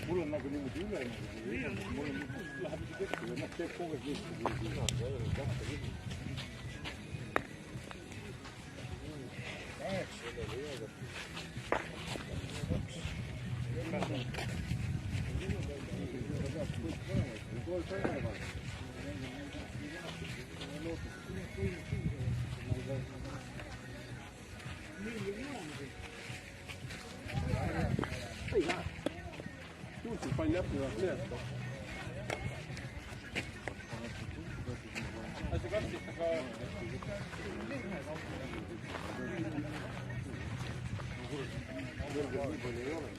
mul on nagu niimoodi üle, mul läheb ise tekki ja teeb kogu aeg liikuda. Palju jäppivat meelest. See kastis aga... Kõrgel nii palju ei ole.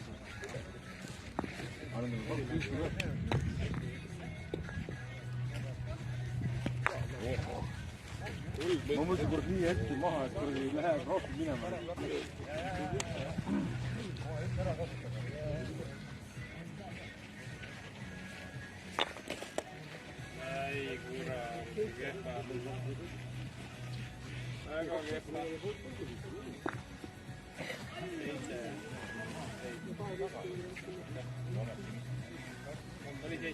Ma mõtlen kord nii äkki maha, et kord ei lähe rohkem minema. Ei kura, kehva. Väga kehva. Oli 7.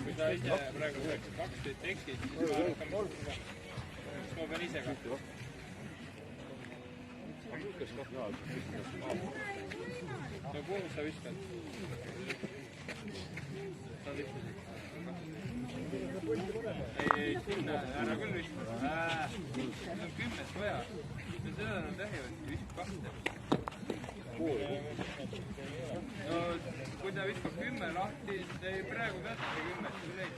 Kui sa ise praegu 2 tekstid, siis ma pean ise kahte. No kuhu sa viskad? Sa viskad. Ei, sinna, ära küll viskad. See on 10 vaja. Seda on tähivad, viskad 2. No, kui ta viskab 10 lahti, siis praegu peatke 10, siis leid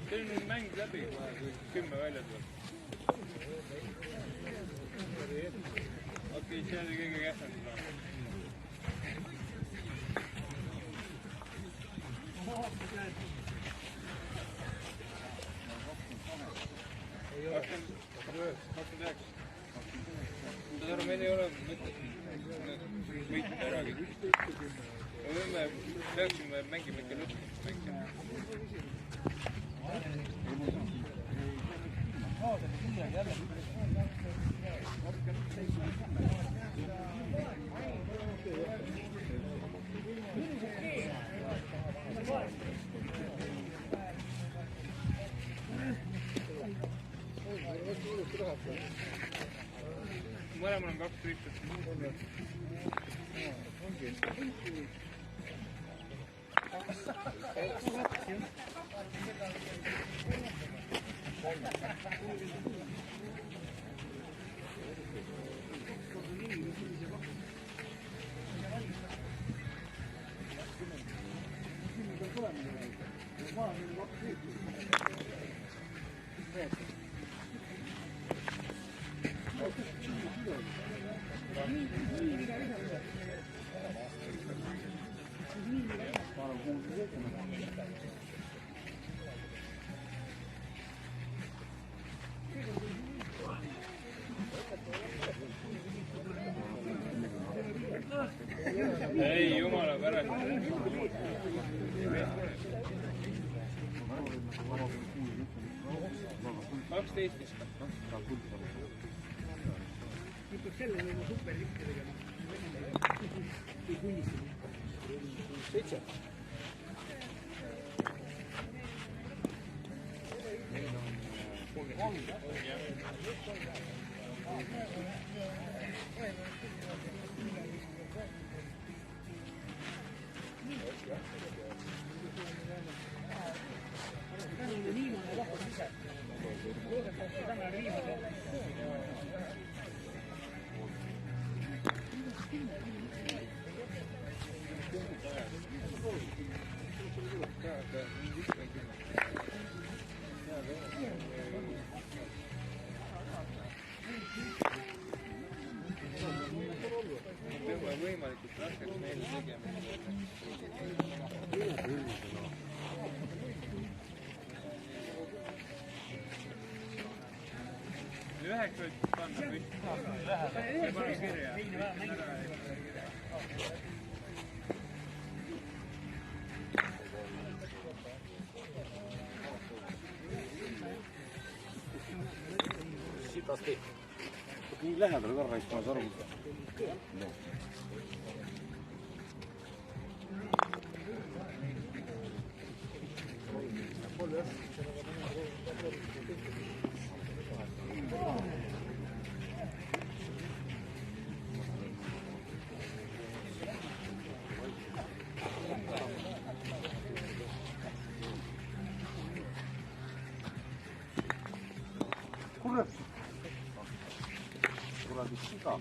see on mäng läbi, kui 10 välja tuleb. Okei, see oli kõige käsem. Meil ei ole mõtet võita äragi. Me peaksime mängima ikka lõpuks mängima. Mõlemal on 2 trikket. Ei, jumala võimalikult raskeks meile tegema. Üheks võid panna püsti. See pane kirja. Sitasti. Nii lähedal ka raist ma aru. Kuradi siga.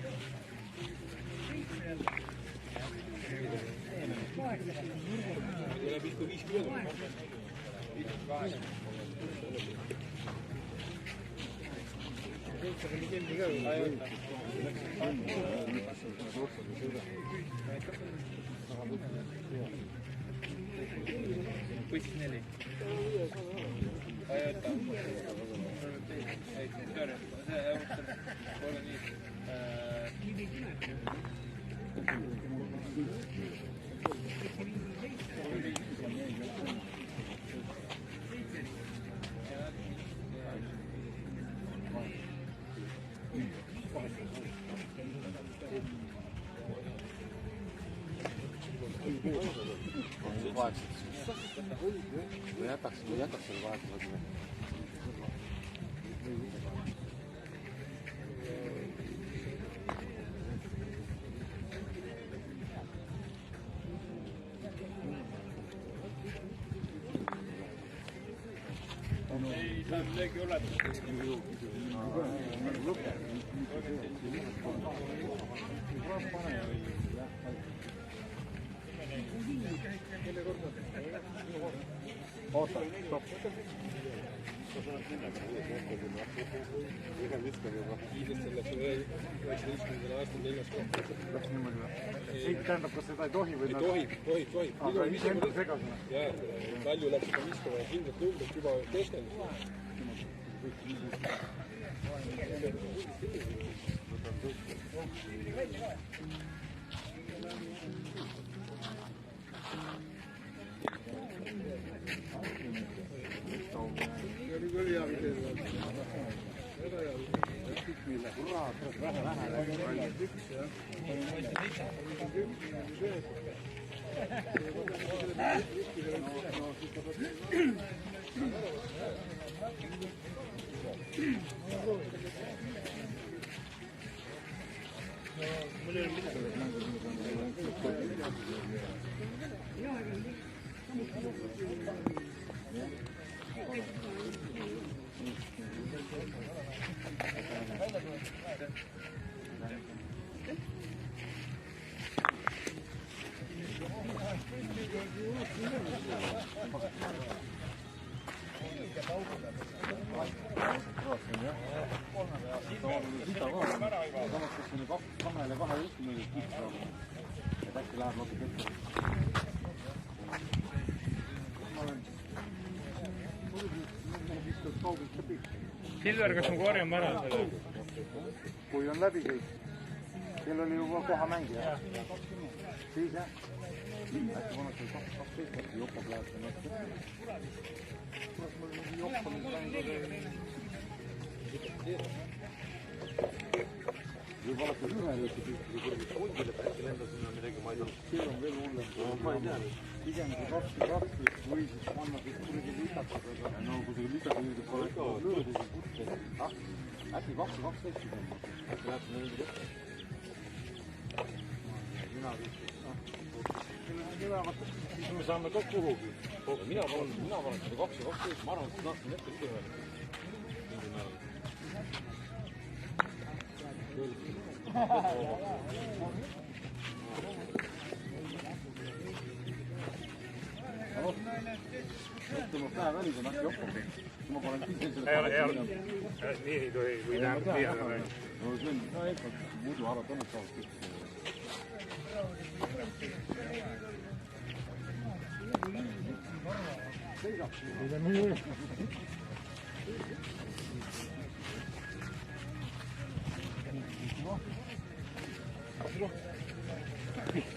Tuleb ikka 5 kilomeetrit. 58. Võttis 4. Ajata. Ole nii. Või jätaks selle vahetusega. Ei saa midagi ulatada. Oota, stopp. Kiidest läks 19. aastal 4. koht. Läks niimoodi või? Ei tähendab, kas seda ei tohi või? Tohib. Aga enda segasena? Jaa, palju läks juba viskama kindlat numbrit juba testel. Silver, kas ma korjan ära selle? Kui on läbi kõik. Kell oli juba koha mängija. Siis jah. äkki vanasti 12 äkki Jopo Klaas on otsa. Kuidas mul mingi Jopo nüüd läinud võib-olla ka ühe lõiki tüüpi kõrgis hoidile, äkki lenda sinna midagi, ma ei tea. See on veel hullem. Ma ei tea. Pigem see 2 või siis panna kõik kurigi litakadega. No kui see litakad nüüd pole ka löödi, siis putte. Äkki 2 pigem. Äkki läheb sinna mingi lõpp. Mina siis me saame ka kuhugi. Mina panen seda 2, ma arvan, et seda tahtsin ette video öelda. Mingi määral. Mõtlema päev välis on äkki Jokobi. Ma panen ise selle... Nii ei tohi, või tähendab nii ei. No see on ka eelkalt muidu arvat on, et saavad kõik.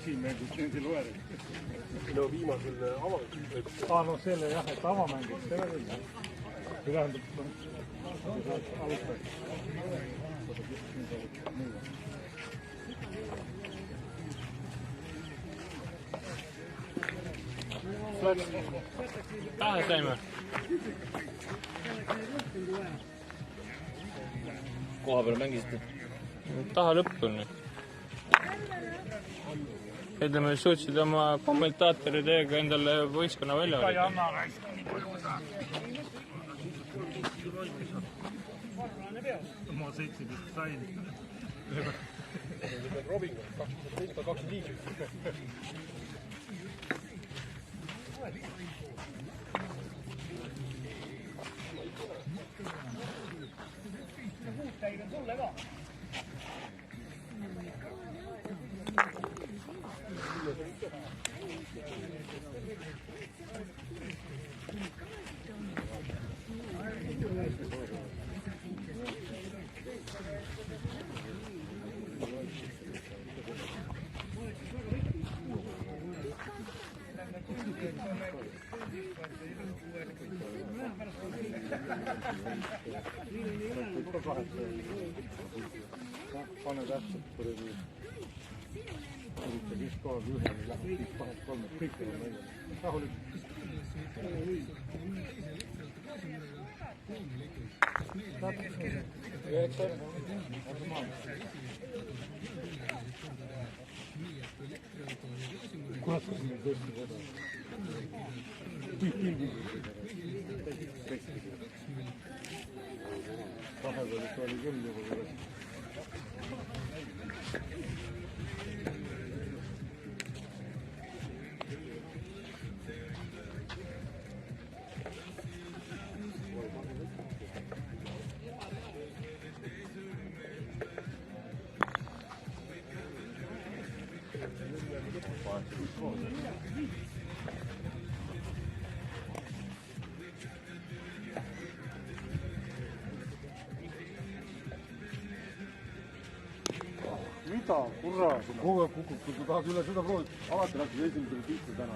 Siin mängis nendel loerid. No viimasel avaldusel. No selle jah, et avamängis, see oli küll. See tähendab, alustaks. Tahe saime. Koha peal mängisite? Taha lõpuni. Ütleme, suutsid oma kommentaatoriteega endale võistkonna välja valida. Ma 17 sain. Nüüd on Robingon, 2 liigid. Pane täpselt kuradi ürita kogu üheni läheb, 5-8-3, kõik on välja. Rahulik. Kurat, kas meil tõesti seda? Vahepeal oli küll juba kuidas. Mida, kurat? Kogu aeg kukub, kui tahad üle seda proovida. Alati läks esimesele pihta täna.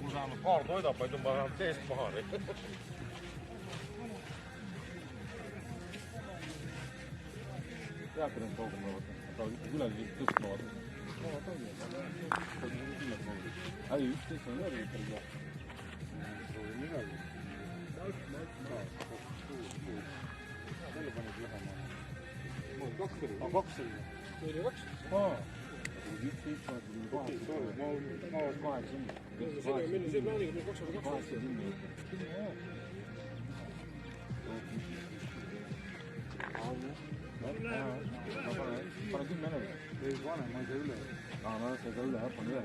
Kui saanud paar toidab, vaid ma vähemalt teest maha. Teate need kaugel võtta? Ta üle tõstma vaata. Ei, 11 on järgi päris jah. kaks oli. See oli kaks. See plaaniga meil 202. Pane 10 üle. Ei, pane, ma ei saa üle. Ma ei saa üle, pane üle.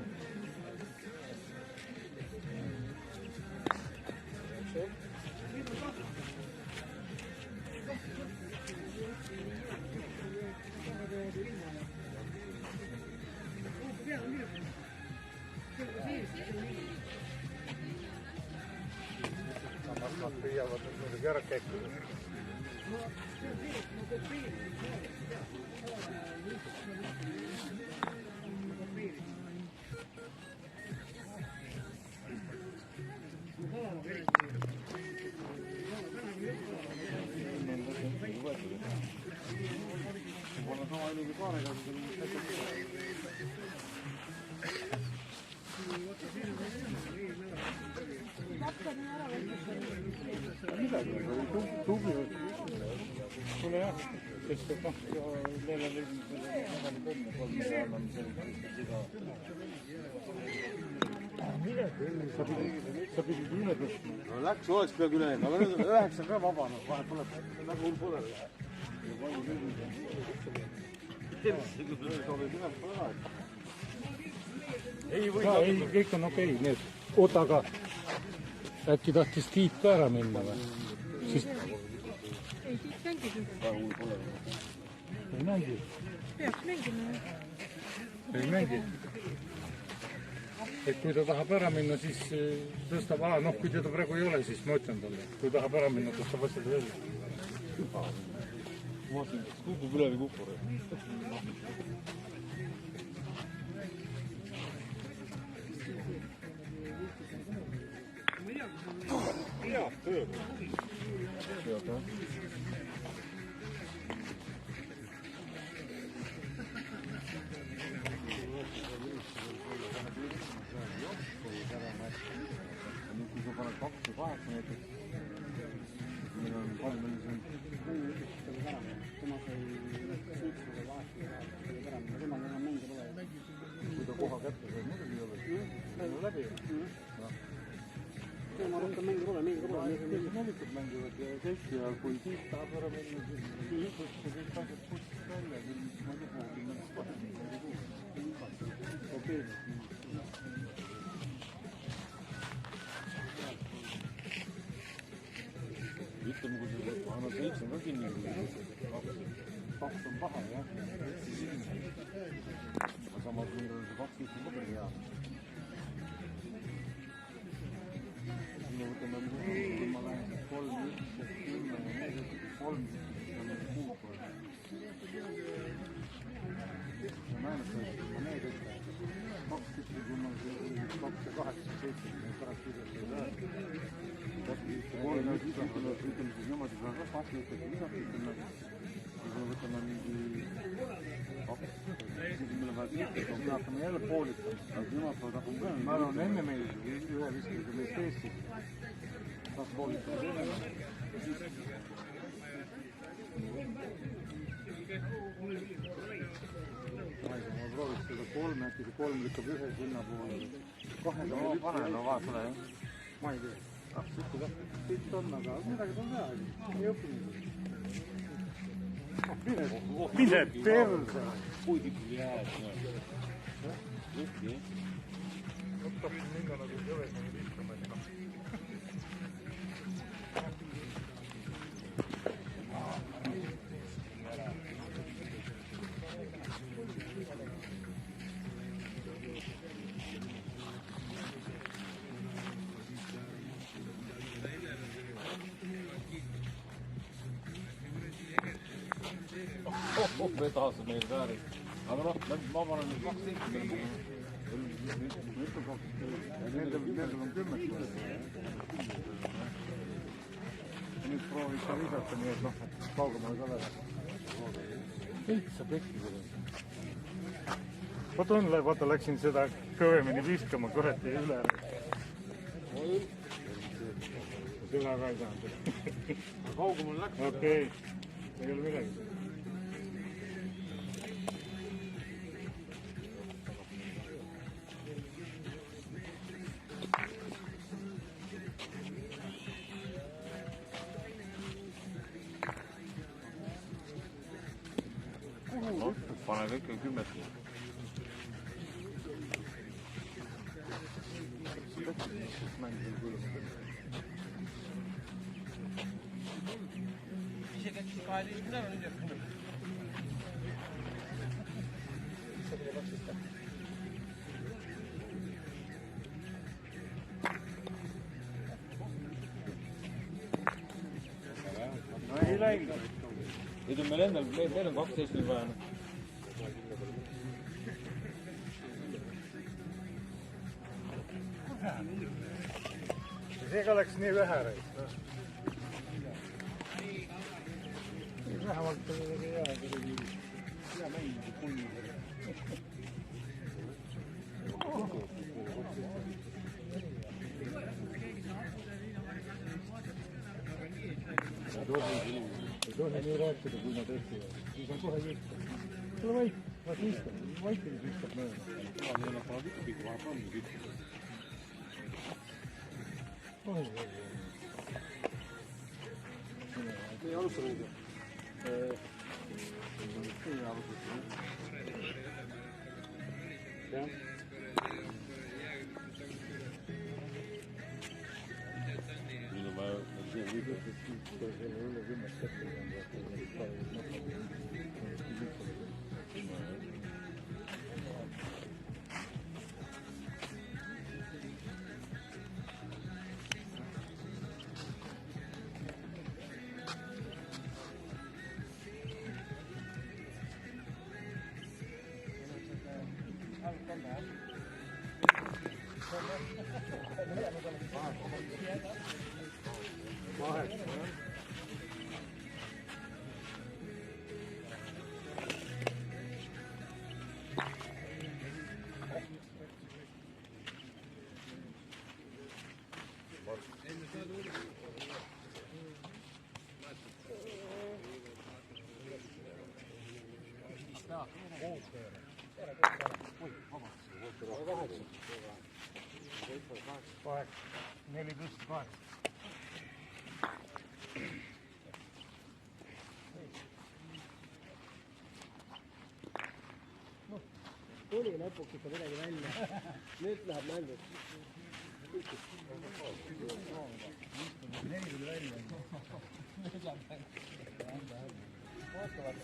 Nad püüavad muidugi ära käikuda. Võib-olla sama ilugi kaarega midagi, aga tubli tule jah, sest et meil oli sa pidid üle tõstma. No läks, oleks peagi üle, aga nüüd on 9 ka vaba, vahet pole, nagu hull pole. Ei, kõik on okei, need. Oota, aga äkki tahtis Tiit ka ära minna või? Siis... Ei, Tiit mängib juba. Ei mängi? Peaks mängima. Ei mängi? Et kui ta tahab ära minna, siis tõstab noh, kui teda praegu ei ole, siis ma ütlen talle. Kui tahab ära minna, tõstab asjad välja. Vaatan, kukub üle või kukub. Hea töö. Kui sa paned 2-8 näiteks, meil on palju tema sai 7 vahet ja tema enam mänge pole. Kui ta koha kätte sai, muidugi ei ole. Läbi läbi. Tema rohkem mänge pole, mänge pole. Kes nelikud mängivad ja kõik ja kui Tiit tahab ära minna, siis kõik asjad puhtist välja, küll ma ei tea, küll nad spordid. Okei. Ütleme, kui see annab 7 ka kinni. 2 on paha, jah. Aga samas meil on see 2 ühtne ka päris hea. Siin võtame, kui ma lähen 3, 1, 10 ja 4, 3, 6. Ma näen, et ma need ütle. 2 ühtne, kui ma 2 ja 8, 7, pärast üles ei lähe. Ütleme siis niimoodi, kui on ka 2 ühtegi lisaks, ütleme, kui me võtame mingi 2, siis meil on vaja tiitlust, me hakkame jälle poolitama, aga nemad peavad hakkama ka. Ma arvan, enne meil ühe viskiga meist Eestis, kas poolitame enne. Ma ei tea, ma prooviks seda 3, äkki see 3 lükkab ühe sinna poole. 2 no pane, no vaatame jah. Ma ei tea. Siit on, aga midagi on hea. Ei õppinud. Mine perse! Puidib jääd. Lõhki, jah? Võtab minna nagu jõvesani viskama. Vedas meil väärib. Aga noh, ma panen nüüd 2 tinki peale. Nendel on 10. Nüüd proovid ka lisata, nii et noh, kaugemale ka läheb. Täitsa pekki seda. Vaata, läksin seda kõvemini viskama, kõreti üle. Seda ka ei saanud. Kaugemale läks. Okei, ei ole midagi. pane kõik 10. isegi äkki 12 on nüüd jätkub. No ei läinud. Nüüd on meil endal, meil on 12 nüüd vaja. Seega läks nii vähe reis. Vähemalt oli hea mäng kui ei tohi nii rääkida, kui nad eksivad. Siis on kohe juhtu. Tule vait, vaat istab, vaikilis istab mööda. Nad panevad ikka pikki vahe pannud kõik. Meie alustame nüüd. Jah. Nüüd on vaja see viidata. Selle üle 10 sekki on Tuli lõpuks ikka midagi välja. Nüüd läheb mängu. Neli tuli välja. Nüüd läheb mängu. Ootavad.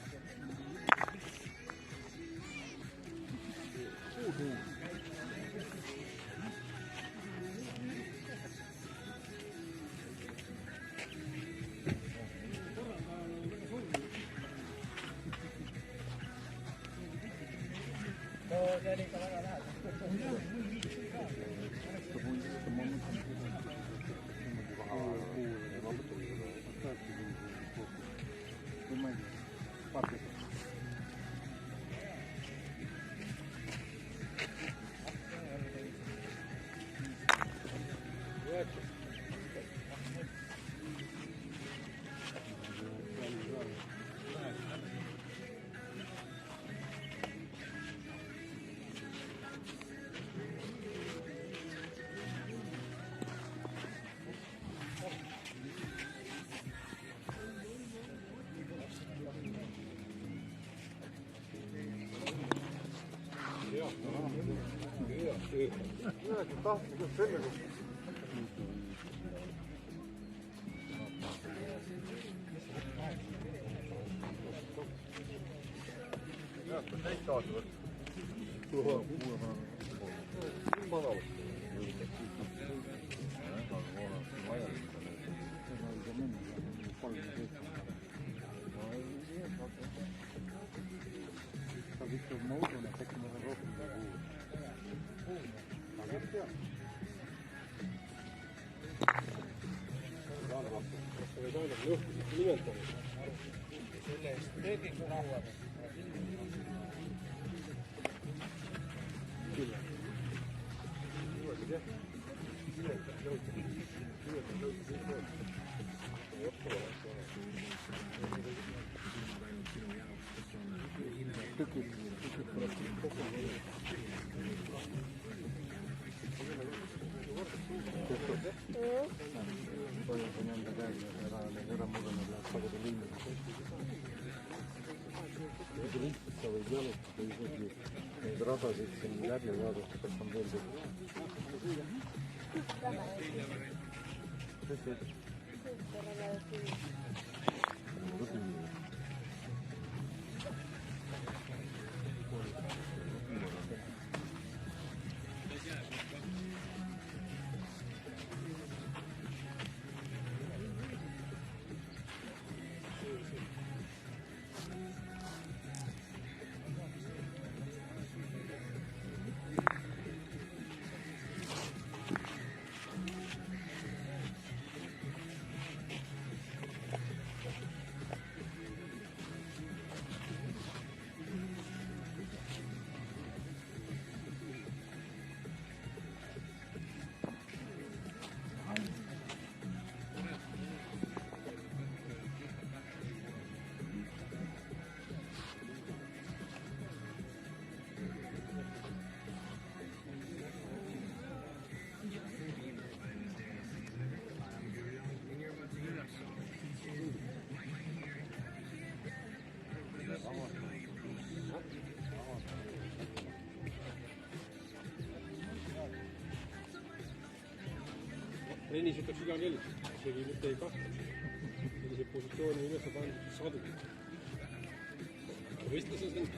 See oli ikka väga lähedal. Tahtsin just selle kohta. Jah, ta teist aastat. Madalast. Saab ikka, ma usun, et äkki ma saan rohkem kuulda. Aga ei tea. Kas sa võid aina juhtisid nimetama? Selle eest töögiks rauad. Sa võib jalutada isegi neid radasid siin läbi vaadata, kas on veel Rennis ütleks iga kell, isegi mitte ei kahtle. Sellise positsiooni üles pandud sadu. Võistluses on.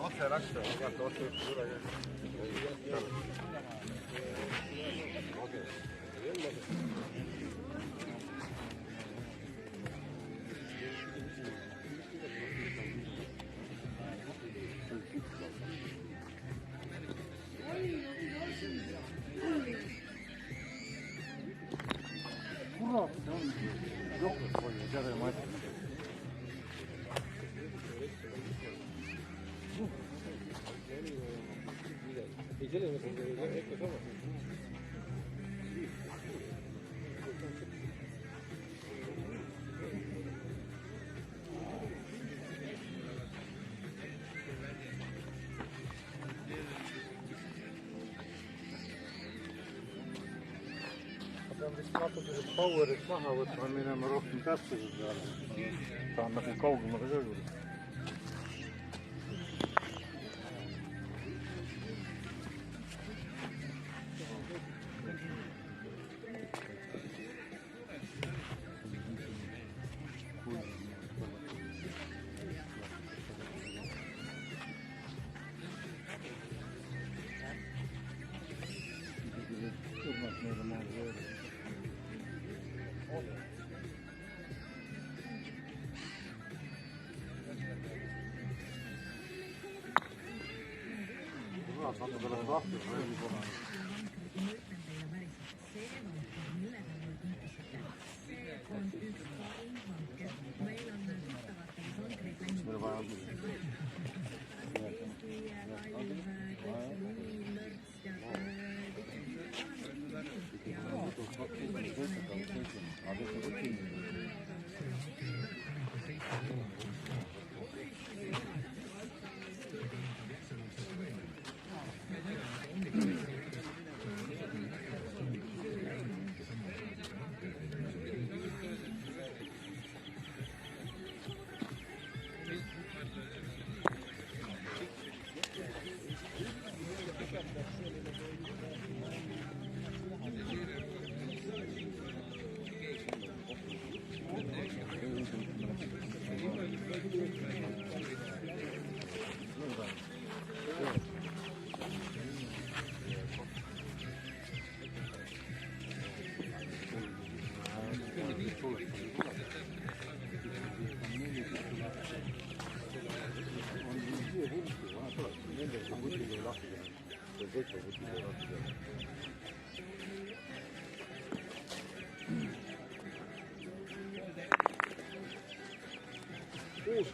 Otse läks, igalt otse üle. Kurat, see on jooknud palju, tead ei mõtle. Ei, selles mõttes on ikka sama. Ma pean vist natuke powerit maha võtma, minema rohkem täpsuse peale. Tahan nagu kaugemale ka juurde. Saate tuleb lahti, veelgi kohe. Mis meil vaja on? lahti teha. See sõitva kuskil ei lahti teha. Kuus.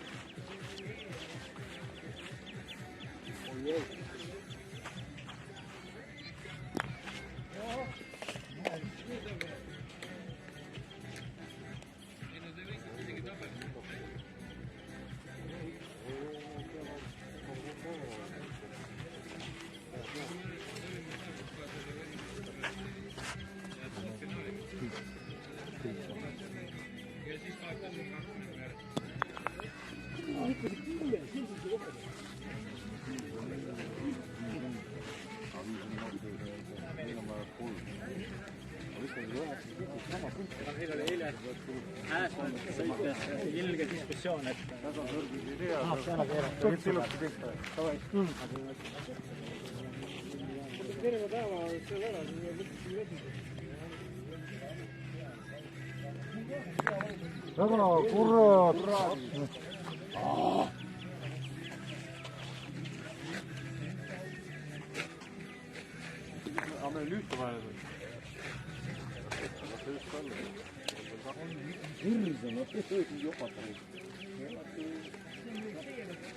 Meil oli eile sõites ilge diskussioon, et terve päeva seal ära, siis väga kurat. Aga meil ühte vahele või? Hirmus on, noh, jopatanud.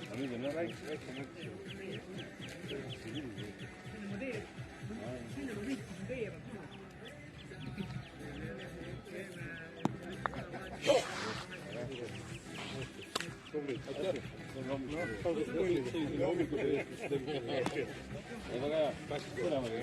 Aga nüüd on väikse mõttes. Väga hea, päästis põlemaga.